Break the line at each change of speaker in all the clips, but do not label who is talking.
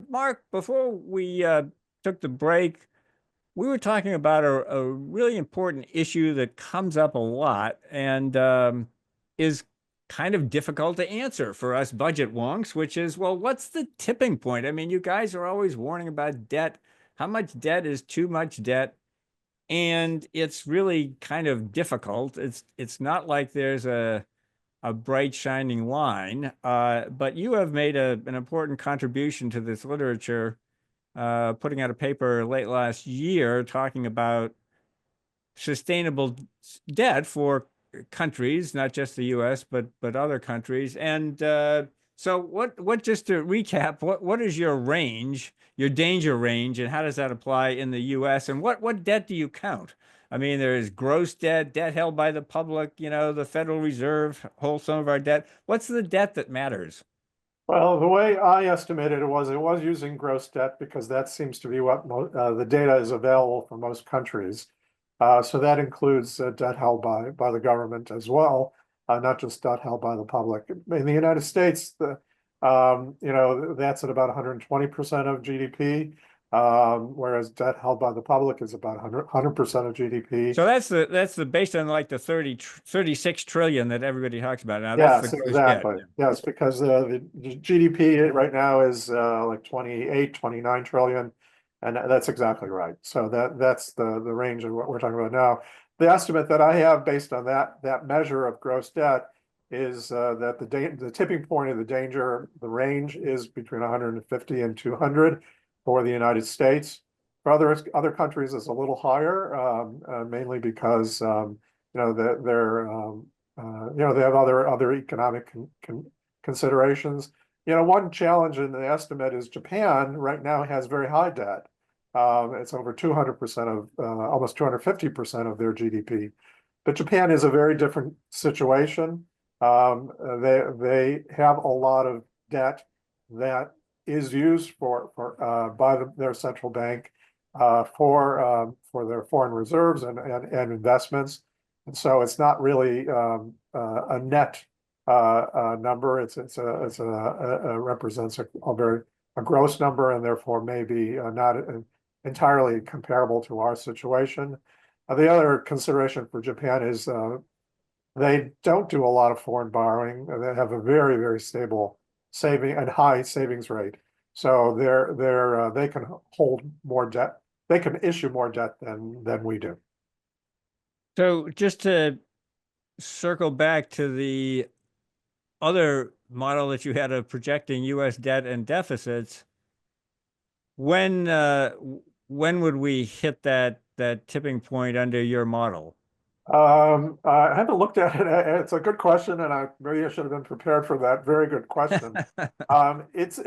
Mark, before we took the break, we were talking about a really important issue that comes up a lot and is kind of difficult to answer for us budget wonks, which is, well, what's the tipping point? I mean, you guys are always warning about debt. How much debt is too much debt? And it's really kind of difficult. It's not like there's a bright shining line, but you have made an important contribution to this literature, putting out a paper late last year talking about sustainable debt for countries, not just the U.S. but other countries. And so, what just to recap, what is your range, your danger range, and how does that apply in the U.S. and what debt do you count? I mean, there is gross debt, debt held by the public, the Federal Reserve holds some of our debt. What's the debt that matters?
Well, the way I estimated it was using gross debt because that seems to be what the data is available for most countries. So that includes debt held by the government as well, not just debt held by the public. In the United States, that's at about 120% of GDP, whereas debt held by the public is about 100% of GDP.
So that's the based on like the 36 trillion that everybody talks about now. That's the
Yes,
gross debt.
exactly. Yes, because the GDP right now is like 28, 29 trillion. And that's exactly right. So that's the range of what we're talking about now. The estimate that I have based on that measure of gross debt is that the tipping point of the range is between 150 and 200 for the United States. For other countries, it's a little higher, mainly because they have other economic considerations. One challenge in the estimate is Japan right now has very high debt. It's over 200% of almost 250% of their GDP. But Japan is a very different situation. They have a lot of debt that is used by their central bank for their foreign reserves and investments. And so it's not really a net number. It represents a gross number and therefore maybe not entirely comparable to our situation. The other consideration for Japan is they don't do a lot of foreign borrowing. They have a very, very stable saving and high savings rate. So they can hold more debt. They can issue more debt than we do.
So just to circle back to the other model that you had of projecting U.S. debt and deficits, when would we hit that tipping point under your model?
I haven't looked at it. It's a good question, and maybe I should have been prepared for that. Very good question. It's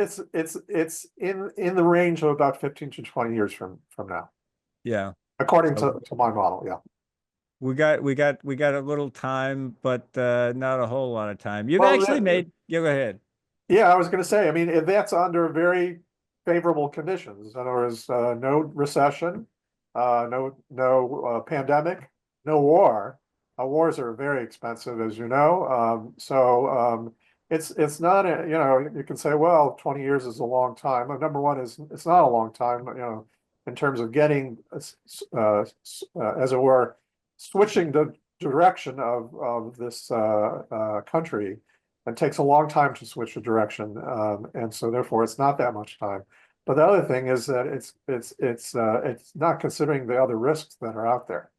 in the range of about 15 to 20 years from now,
Yeah.
according
So
to my model. Yeah.
we got a little time, but not a whole lot of time. You've
Well,
actually made, yeah, go ahead.
yeah, I was going to say. I mean, if that's under very favorable conditions. In other words, no recession, no pandemic, no war. Wars are very expensive, as you know. It's not you can say, well, 20 years is a long time. Number one is it's not a long time, in terms of getting, as it were, switching the direction of this country. It takes a long time to switch the direction, and so therefore it's not that much time. But the other thing is that it's not considering the other risks that are out there.